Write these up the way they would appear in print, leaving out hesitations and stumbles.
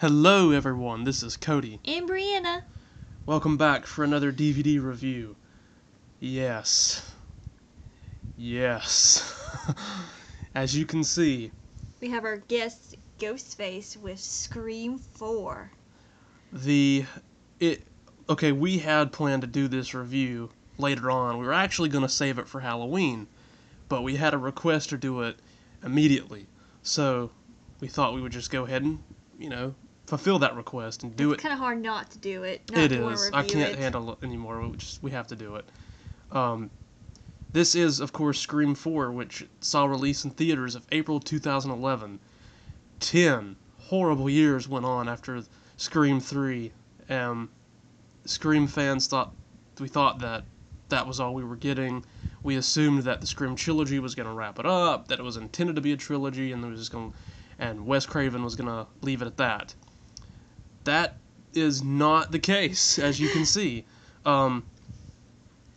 Hello everyone, this is Cody. And Brianna. Welcome back for another DVD review. Yes. As you can see, We have our guest Ghostface with Scream 4. we had planned to do this review later on. We were actually going to save it for Halloween, but we had a request to do it immediately. So, we thought we would just go ahead and, fulfill that request and do it. It's kind of hard not to do it. It is. I can't handle it anymore. We have to do it. This is, of course, Scream 4, which saw release in theaters of April 2011. 10 horrible years went on after Scream 3. Scream fans thought that was all we were getting. We assumed that the Scream trilogy was going to wrap it up, that it was intended to be a trilogy, and Wes Craven was going to leave it at that. That is not the case, as you can see.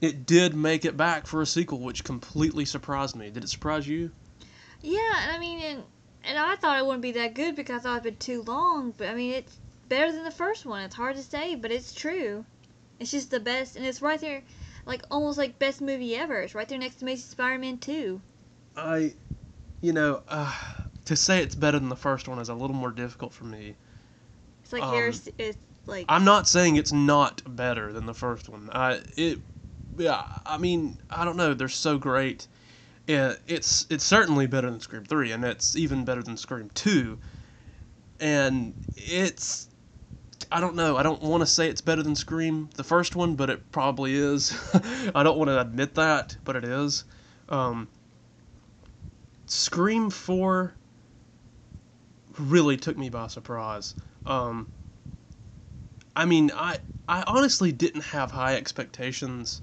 It did make it back for a sequel, which completely surprised me. Did it surprise you? Yeah, and I thought it wouldn't be that good because I thought it'd been too long, but it's better than the first one. It's hard to say, but it's true. It's just the best, and it's right there, almost like best movie ever. It's right there next to Amazing Spider-Man 2. To say it's better than the first one is a little more difficult for me. It's like I'm not saying it's not better than the first one. I don't know. They're so great. It's certainly better than Scream 3, and it's even better than Scream 2. And I don't know. I don't want to say it's better than Scream, the first one, but it probably is. I don't want to admit that, but it is. Scream 4 really took me by surprise. I honestly didn't have high expectations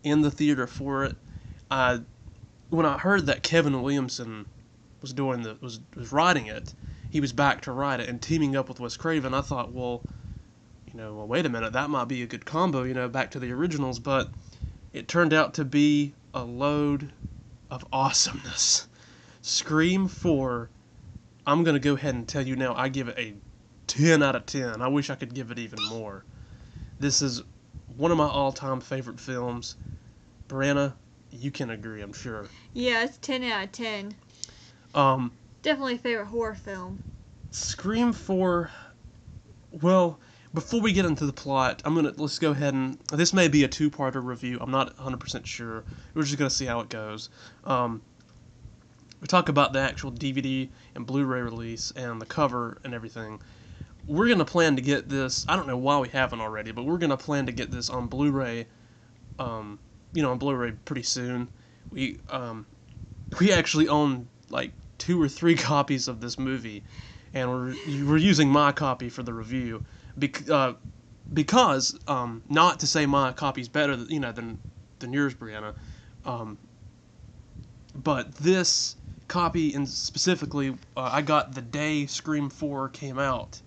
in the theater for it. When I heard that Kevin Williamson was writing it, he was back to write it and teaming up with Wes Craven, I thought, well, wait a minute, that might be a good combo, back to the originals, but it turned out to be a load of awesomeness. Scream 4, I'm going to go ahead and tell you now, I give it a 10 out of 10. I wish I could give it even more. This is one of my all-time favorite films. Brianna, you can agree, I'm sure. Yeah, it's 10 out of 10. Definitely a favorite horror film. Scream 4, well, before we get into the plot, let's go ahead and, this may be a two-parter review, I'm not 100% sure. We're just going to see how it goes. We talk about the actual DVD and Blu-ray release and the cover and everything. We're going to plan to get this, I don't know why we haven't already, but we're going to plan to get this on Blu-ray, on Blu-ray pretty soon. We actually own, 2 or 3 copies of this movie, and we're using my copy for the review, because, not to say my copy's better, than yours, Brianna, but this copy, and specifically, I got the day Scream 4 came out,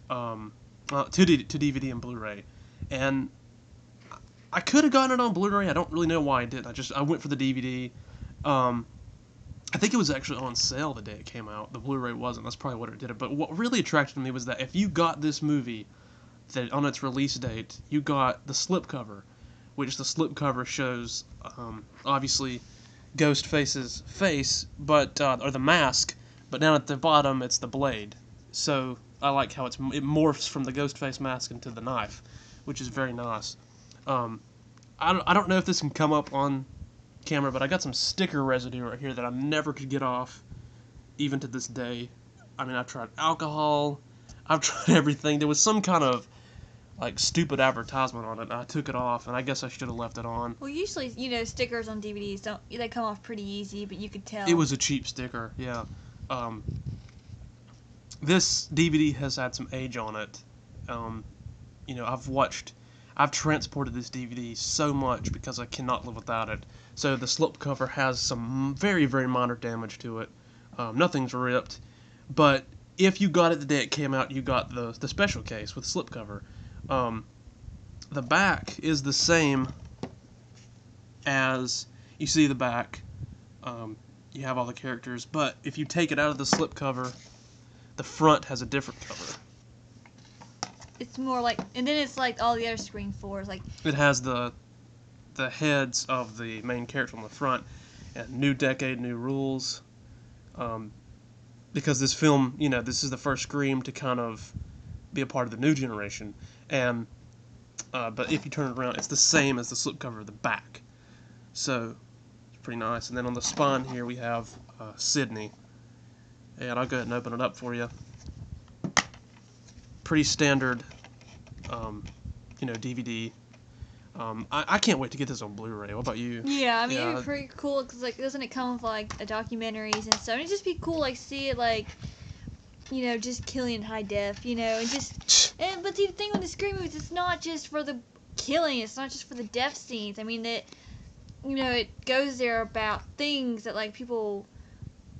to DVD and Blu-ray, and I could have gotten it on Blu-ray. I don't really know why I didn't. I went for the DVD. I think it was actually on sale the day it came out. The Blu-ray wasn't. That's probably what it did it. But what really attracted me was that if you got this movie, that on its release date, you got the slipcover, which the slipcover shows, obviously, Ghostface's face, or the mask, but down at the bottom it's the blade. So I like how it morphs from the Ghostface mask into the knife, which is very nice. I don't know if this can come up on camera, but I got some sticker residue right here that I never could get off, even to this day. I've tried alcohol, I've tried everything. There was some kind of stupid advertisement on it, and I took it off, and I guess I should have left it on. Well, usually, stickers on DVDs they come off pretty easy, but you could tell. It was a cheap sticker, yeah. This DVD has had some age on it. I've transported this DVD so much because I cannot live without it. So the slipcover has some very, very minor damage to it. Nothing's ripped. But if you got it the day it came out, you got the special case with slipcover. The back is the same as you see the back. You have all the characters, but if you take it out of the slipcover, the front has a different cover. It's more like, and then it's like all the other Scream 4s, like It has the heads of the main character on the front, and New Decade, New Rules. Because this film, this is the first Scream to kind of be a part of the new generation, and but if you turn it around, it's the same as the slipcover of the back, so it's pretty nice. And then on the spine here we have Sydney, and I'll go ahead and open it up for you. Pretty standard, DVD. I can't wait to get this on Blu-ray. What about you? Yeah, I mean, it'd be pretty cool, because, like, doesn't it come with, like, documentaries and stuff? It'd just be cool, like, see it, like, just killing in high def, and just, but see, the thing with the Scream movies, it's not just for the killing, it's not just for the death scenes. I mean, it goes there about things that, like, people,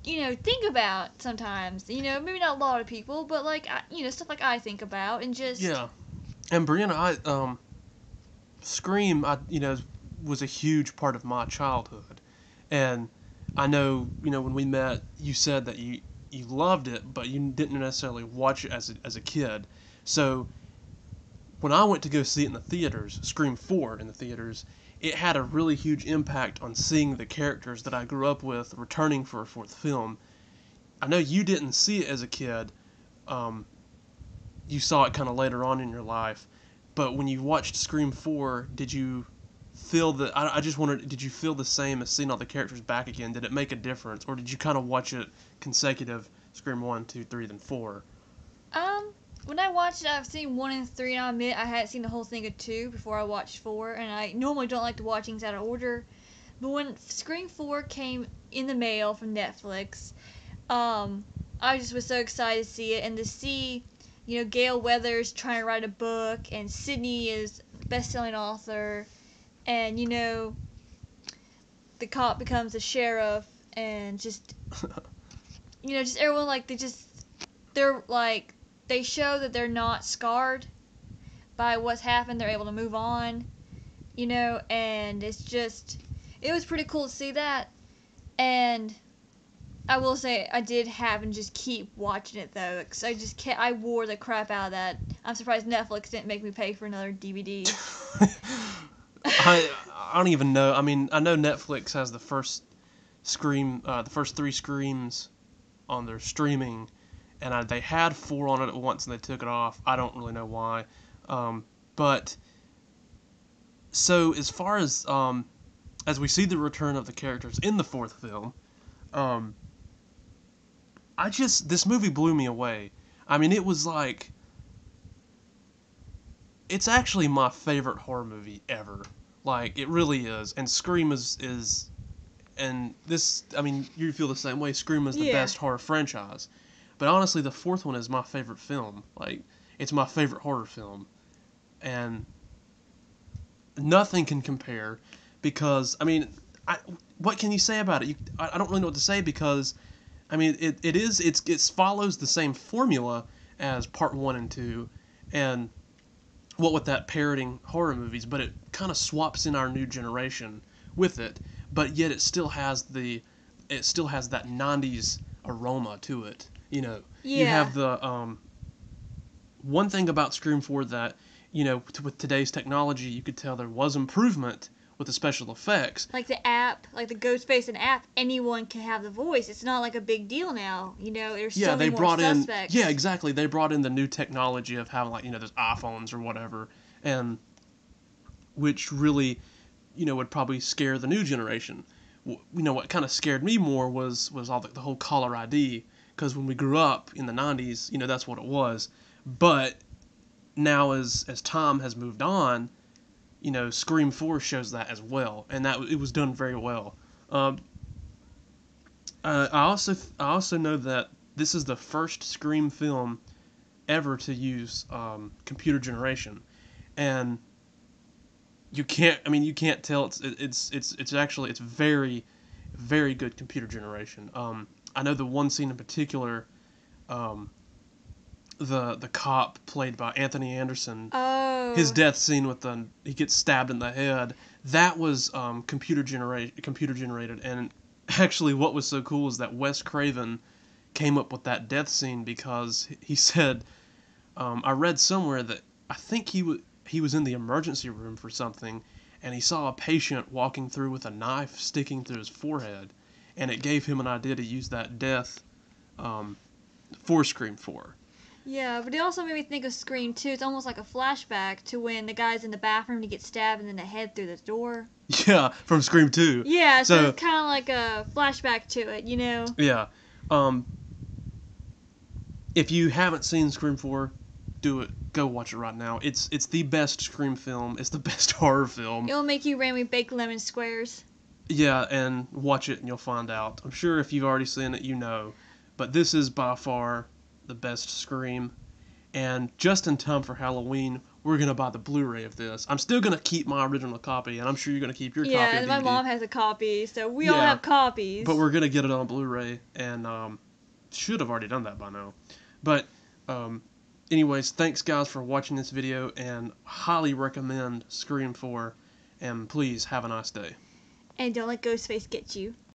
think about sometimes, maybe not a lot of people, but, like, stuff like I think about, and just... Yeah, and Brianna, Scream, was a huge part of my childhood, and I know, when we met, you said that you loved it, but you didn't necessarily watch it as a kid. So when I went to go see it in the theaters, Scream 4 in the theaters, it had a really huge impact on seeing the characters that I grew up with returning for a fourth film. I know you didn't see it as a kid. You saw it kind of later on in your life. But when you watched Scream 4, did you feel that... I just wondered, did you feel the same as seeing all the characters back again? Did it make a difference? Or did you kind of watch it consecutive, Scream 1, 2, 3, then 4? When I watched it, I've seen 1 and 3, and I'll admit I hadn't seen the whole thing of 2 before I watched 4, and I normally don't like to watch things out of order. But when Scream 4 came in the mail from Netflix, I just was so excited to see it, and to see... Gail Weathers trying to write a book, and Sydney is best-selling author, and, the cop becomes a sheriff, and just, just everyone, like, they're, like, they show that they're not scarred by what's happened, they're able to move on, and it's just, it was pretty cool to see that, and... I will say I did have and just keep watching it though, because I wore the crap out of that. I'm surprised Netflix didn't make me pay for another DVD. I don't even know. I mean, I know Netflix has the first Scream, the first 3 Screams on their streaming, and they had 4 on it at once and they took it off. I don't really know why. But so as far as we see the return of the characters in the 4th film, this movie blew me away. I mean, it was like, it's actually my favorite horror movie ever. Like, it really is. And Scream is, and this, I mean, you feel the same way. Scream is the best horror franchise. But honestly, the 4th one is my favorite film. Like, it's my favorite horror film. And nothing can compare, because, I mean, what can you say about it? I don't really know what to say, because... I mean, it follows the same formula as part 1 and 2, and what with that parroting horror movies, but it kind of swaps in our new generation with it, but yet it still has that 90s aroma to it, Yeah. You have the, one thing about Scream 4 that, with today's technology, you could tell there was improvement with the special effects. Like the app, like the Ghostface app, anyone can have the voice. It's not like a big deal now. There's so many more suspects. Yeah, exactly. They brought in the new technology of having, like, those iPhones or whatever, and which really, would probably scare the new generation. What kind of scared me more was all the whole caller ID, because when we grew up in the 90s, that's what it was. But now as time has moved on, Scream 4 shows that as well, and that it was done very well. I also know that this is the first Scream film ever to use computer generation, and you can't tell it's actually very, very good computer generation. I know the one scene in particular, the cop played by Anthony Anderson. Oh. His death scene he gets stabbed in the head. That was computer generated, and actually what was so cool is that Wes Craven came up with that death scene because he said, I read somewhere that I think he was in the emergency room for something, and he saw a patient walking through with a knife sticking through his forehead, and it gave him an idea to use that death for Scream 4. Yeah, but it also made me think of Scream 2. It's almost like a flashback to when the guy's in the bathroom and he gets stabbed and then the head through the door. Yeah, from Scream 2. Yeah, so it's kind of like a flashback to it, you know? Yeah. If you haven't seen Scream 4, do it. Go watch it right now. It's the best Scream film. It's the best horror film. It'll make you randomly bake lemon squares. Yeah, and watch it and you'll find out. I'm sure if you've already seen it, you know. But this is by far the best Scream. And just in time for Halloween, we're going to buy the Blu-ray of this. I'm still going to keep my original copy, and I'm sure you're going to keep your copy of Yeah, DVD. my mom has a copy, so we all have copies. But we're going to get it on Blu-ray, and should have already done that by now. But anyways, thanks guys for watching this video, and highly recommend Scream 4, and please have a nice day. And don't let Ghostface get you.